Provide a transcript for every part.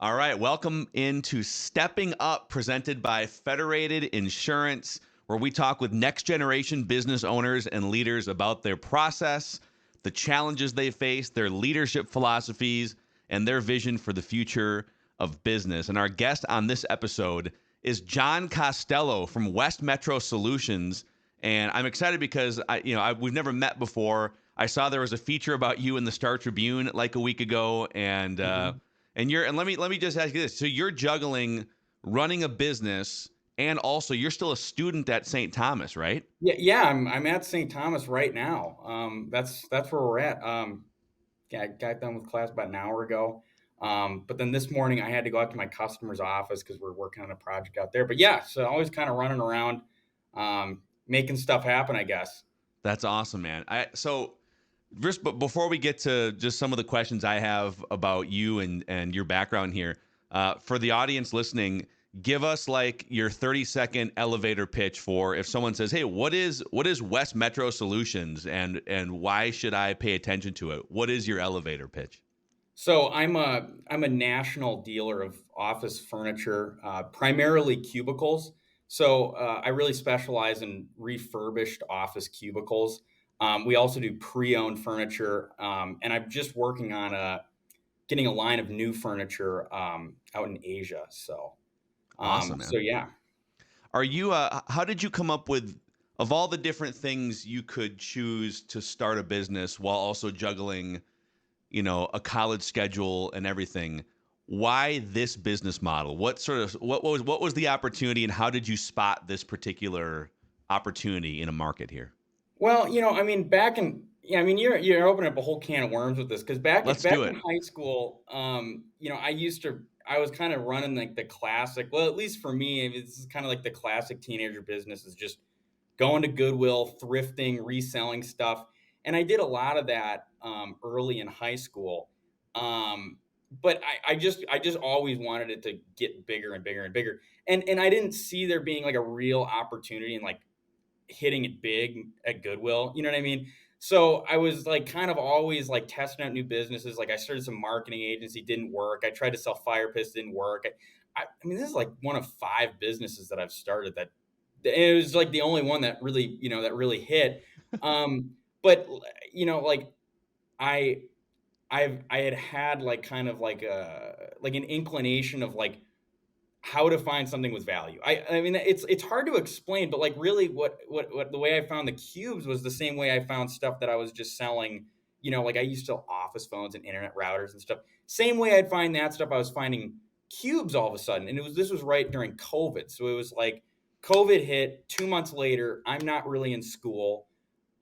All right, welcome into Stepping Up, presented by Federated Insurance, where we talk with next generation business owners and leaders about their process, the challenges they face, their leadership philosophies, and their vision for the future of business. And our guest on this episode is John Costello from West Metro Solutions. And I'm excited because we've never met before. I saw there was a feature about you in the Star Tribune like a week ago, and let me just ask you this. So you're juggling running a business and also you're still a student at St. Thomas, right? Yeah, I'm at St. Thomas right now. That's where we're at. Yeah, I got done with class about an hour ago. But then this morning I had to go out to my customer's office because we're working on a project out there. But yeah, so always kind of running around, making stuff happen, I guess. That's awesome, man. But before we get to just some of the questions I have about you and your background here, for the audience listening, give us like your 30-second elevator pitch for if someone says, "Hey, what is West Metro Solutions and why should I pay attention to it?" What is your elevator pitch? So I'm a national dealer of office furniture, primarily cubicles. So I really specialize in refurbished office cubicles. We also do pre-owned furniture, and I'm just working on getting a line of new furniture out in Asia. So Awesome, so man. yeah. Are you how did you come up with of all the different things you could choose to start a business while also juggling, a college schedule and everything? Why this business model? What was the opportunity and how did you spot this particular opportunity in a market here? Well, I mean, back in yeah, I mean, you're opening up a whole can of worms with this because back in Let's back do in it. high school, I was kind of running like the classic. Well, at least for me, this is kind of like the classic teenager business is just going to Goodwill, thrifting, reselling stuff, and I did a lot of that early in high school. But I just always wanted it to get bigger and bigger and bigger, and I didn't see there being like a real opportunity in like hitting it big at Goodwill, you know what I mean? So I was like kind of always like testing out new businesses. Like I started some marketing agency, didn't work. I tried to sell fire pits, didn't work. I mean, this is like one of 5 businesses that I've started that it was like the only one that really, that really hit. But like I I had had like kind of like like an inclination of like how to find something with value. I mean it's hard to explain, but like really what the way I found the cubes was the same way I found stuff that I was just selling, like I used to sell office phones and internet routers and stuff. Same way I'd find that stuff I was finding cubes all of a sudden. And this was right during COVID. So it was like COVID hit 2 months later, I'm not really in school.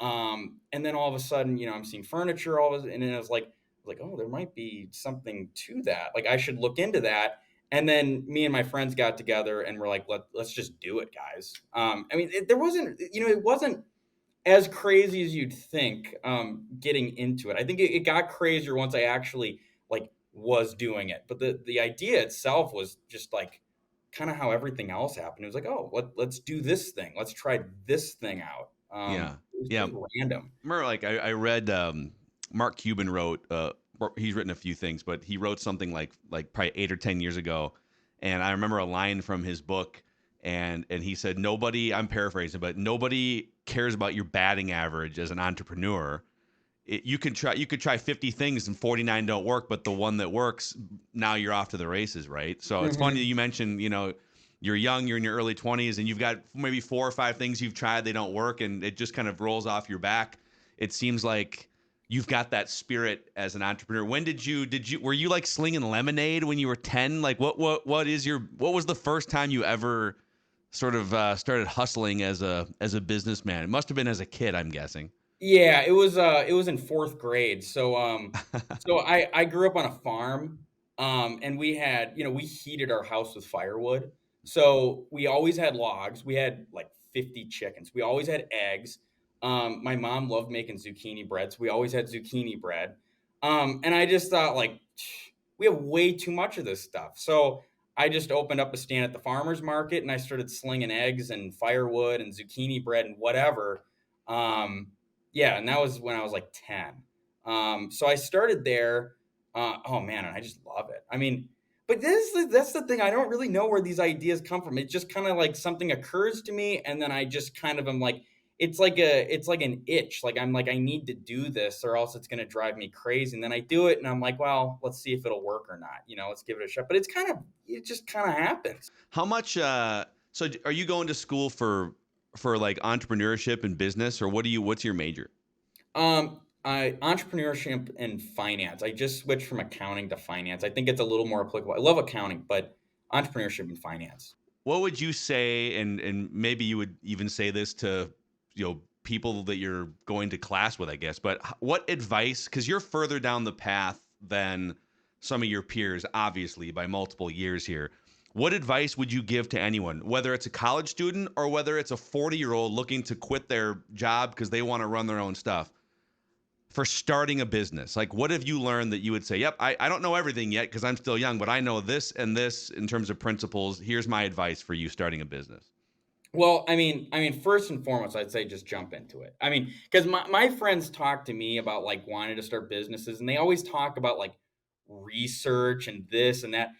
And then all of a sudden, I'm seeing furniture and then I was like, oh, there might be something to that. Like I should look into that. And then me and my friends got together and we're like, let's just do it, guys. I mean, it wasn't as crazy as you'd think getting into it. I think it got crazier once I actually like was doing it. But the idea itself was just like kind of how everything else happened. It was like, oh, let's do this thing. Let's try this thing out. Yeah. It was Yeah. just random. Remember, like I read Mark Cuban wrote he's written a few things, but he wrote something like probably 8 or 10 years ago, and I remember a line from his book, and he said nobody, I'm paraphrasing, but nobody cares about your batting average as an entrepreneur. You could try 50 things and 49 don't work, but the one that works, now you're off to the races, right? So it's funny that Hmm. you mentioned, you're young, you're in your early 20s, and you've got maybe 4 or 5 things you've tried, they don't work, and it just kind of rolls off your back. It seems like you've got that spirit as an entrepreneur. When were you like slinging lemonade when you were 10? Like what was the first time you ever sort of started hustling as a businessman? It must have been as a kid, I'm guessing. Yeah, it was in 4th grade. So I grew up on a farm, and we heated our house with firewood. So we always had logs. We had like 50 chickens. We always had eggs. My mom loved making zucchini bread, so we always had zucchini bread. And I just thought like we have way too much of this stuff. So I just opened up a stand at the farmers market and I started slinging eggs and firewood and zucchini bread and whatever. Um, yeah, and that was when I was like 10. So I started there. Oh man, and I just love it. I mean, But that's the thing. I don't really know where these ideas come from. It's just kind of like something occurs to me, and then I just kind of am like, it's like an itch. Like I'm like, I need to do this, or else it's gonna drive me crazy. And then I do it, and I'm like, well, let's see if it'll work or not. Let's give it a shot. But it just kind of happens. How much are you going to school for like entrepreneurship and business, or what's your major? I entrepreneurship and finance. I just switched from accounting to finance. I think it's a little more applicable. I love accounting, but entrepreneurship and finance. What would you say, and maybe you would even say this to, people that you're going to class with, I guess, but what advice, because you're further down the path than some of your peers, obviously, by multiple years here. What advice would you give to anyone, whether it's a college student or whether it's a 40-year-old looking to quit their job because they want to run their own stuff, for starting a business? Like, what have you learned that you would say, yep, I don't know everything yet because I'm still young, but I know this and this in terms of principles. Here's my advice for you starting a business. Well, first and foremost, I'd say just jump into it. Because my friends talk to me about like wanting to start businesses, and they always talk about like research and this and that.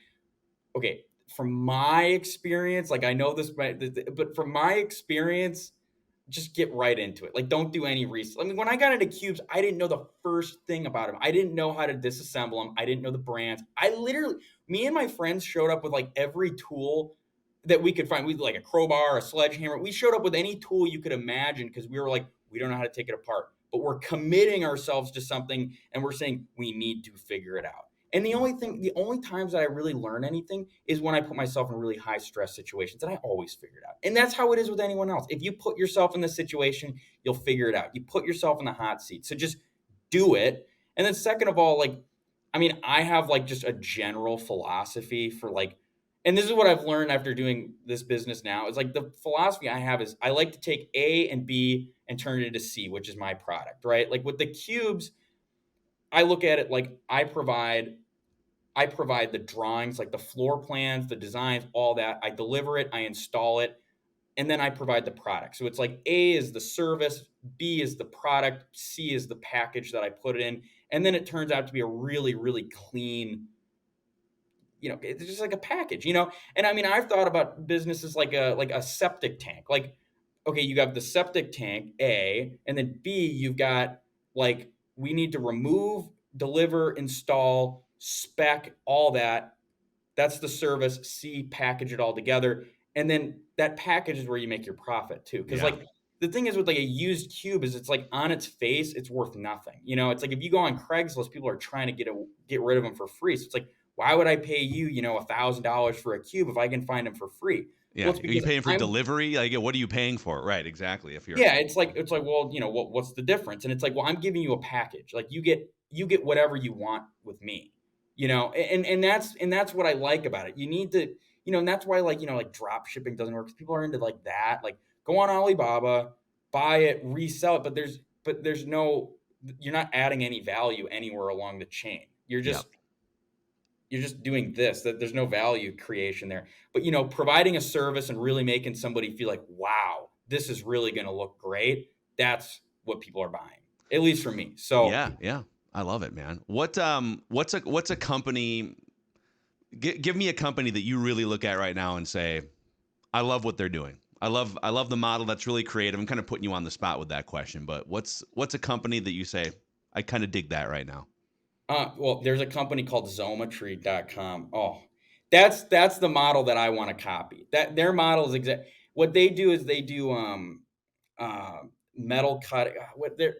Okay, from my experience, like I know this, but from my experience, just get right into it. Like, don't do any research. When I got into cubes, I didn't know the first thing about them. I didn't know how to disassemble them. I didn't know the brands. Me and my friends showed up with like every tool that we could find. We like a crowbar, a sledgehammer. We showed up with any tool you could imagine because we were like, we don't know how to take it apart, but we're committing ourselves to something and we're saying we need to figure it out. And the only times that I really learn anything is when I put myself in really high stress situations, and I always figure it out. And that's how it is with anyone else. If you put yourself in this situation, you'll figure it out. You put yourself in the hot seat. So just do it. And then second of all, I have like just a general philosophy for like, and this is what I've learned after doing this business now, is like the philosophy I have is I like to take A and B and turn it into C, which is my product, right? Like with the cubes, I look at it like I provide the drawings, like the floor plans, the designs, all that. I deliver it, I install it, and then I provide the product. So it's like A is the service, B is the product, C is the package that I put it in. And then it turns out to be a really, really clean, it's just like a package, And I've thought about businesses like a septic tank. Like, okay, you have the septic tank, A, and then B, you've got like we need to remove, deliver, install, spec, all that. That's the service. C, package it all together. And then that package is where you make your profit too. Because Yeah. like the thing is with like a used cube is it's like on its face, it's worth nothing. It's like if you go on Craigslist, people are trying to get rid of them for free. So it's like, why would I pay you, $1,000 for a cube if I can find them for free? Well, Yeah. it's Are you because paying for delivery? Like, what are you paying for? Right. Exactly. If you're, yeah, it's like, well, what's the difference? And it's like, well, I'm giving you a package. Like you get whatever you want with me. And that's what I like about it. You need to, and that's why like drop shipping doesn't work because people are into like that. Like go on Alibaba, buy it, resell it, but there's no you're not adding any value anywhere along the chain. You're yeah. just you're just doing this, that there's no value creation there. But providing a service and really making somebody feel like, wow, this is really going to look great. That's what people are buying, at least for me. So Yeah. Yeah. I love it, man. What's a company? Give me a company that you really look at right now and say, I love what they're doing. I love the model. That's really creative. I'm kind of putting you on the spot with that question, but what's a company that you say, I kind of dig that right now? well, there's a company called zometry.com. Oh, that's the model that I want to copy. That their model is exact. What they do is they do uh metal cut. What they're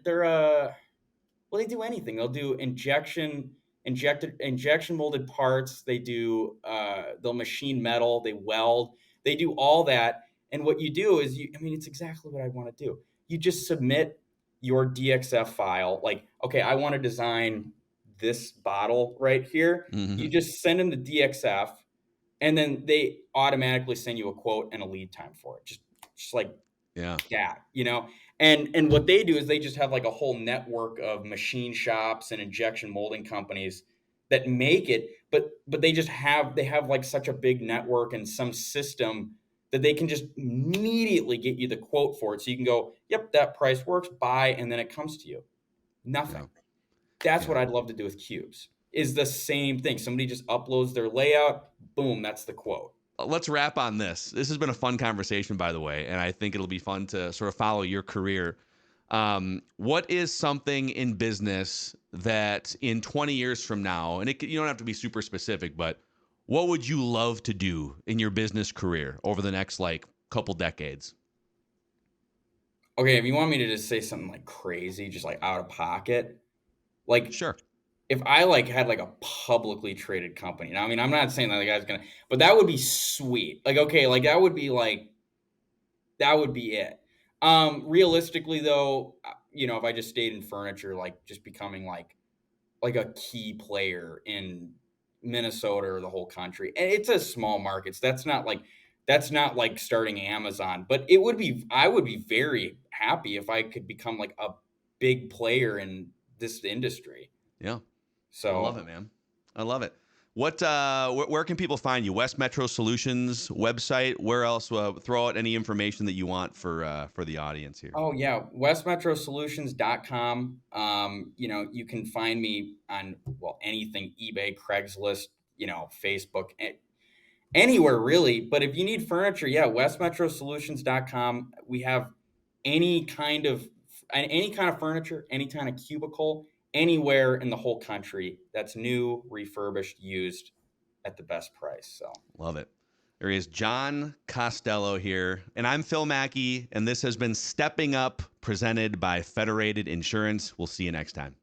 well, they do anything. They'll do injection molded parts. They'll machine metal. They weld. They do all that. And what you do is it's exactly what I want to do. You just submit your DXF file. Like, okay, I want to design this bottle right here. You Hmm. just send them the DXF, and then they automatically send you a quote and a lead time for it. Just like Yeah. that. And what they do is they just have like a whole network of machine shops and injection molding companies that make it, but they have like such a big network and some system that they can just immediately get you the quote for it, so you can go, yep, that price works, buy, and then it comes to you. Nothing. Yeah. That's Yeah. what I'd love to do with cubes. is the same thing. Somebody just uploads their layout, boom, that's the quote. Let's wrap on this. This has been a fun conversation, by the way, and I think it'll be fun to sort of follow your career. What is something in business that in 20 years from now, and you don't have to be super specific, but what would you love to do in your business career over the next like couple decades? Okay, if you want me to just say something like crazy, just like out of pocket, like Sure. if I like had like a publicly traded company. Now, I mean, I'm not saying that the guy's gonna, but that would be sweet. Like, okay, like that would be like that would be it. Realistically though, if I just stayed in furniture, like just becoming like a key player in Minnesota or the whole country. And it's a small markets. That's not like starting Amazon, but I would be very happy if I could become like a big player in this industry. Yeah. I love it, So, man. I love it. Where can people find you? West Metro Solutions website. Where else? Throw out any information that you want for the audience here. oh yeah, westmetrosolutions.com. You can find me on, well, anything, eBay, Craigslist, Facebook, anywhere really. But if you need furniture, yeah, westmetrosolutions.com. We have any kind of any kind of furniture, any kind of cubicle, anywhere in the whole country that's new, refurbished, used at the best price. So, Love it. There is John Costello here, and I'm Phil Mackey, and this has been Stepping Up, presented by Federated Insurance. We'll see you next time.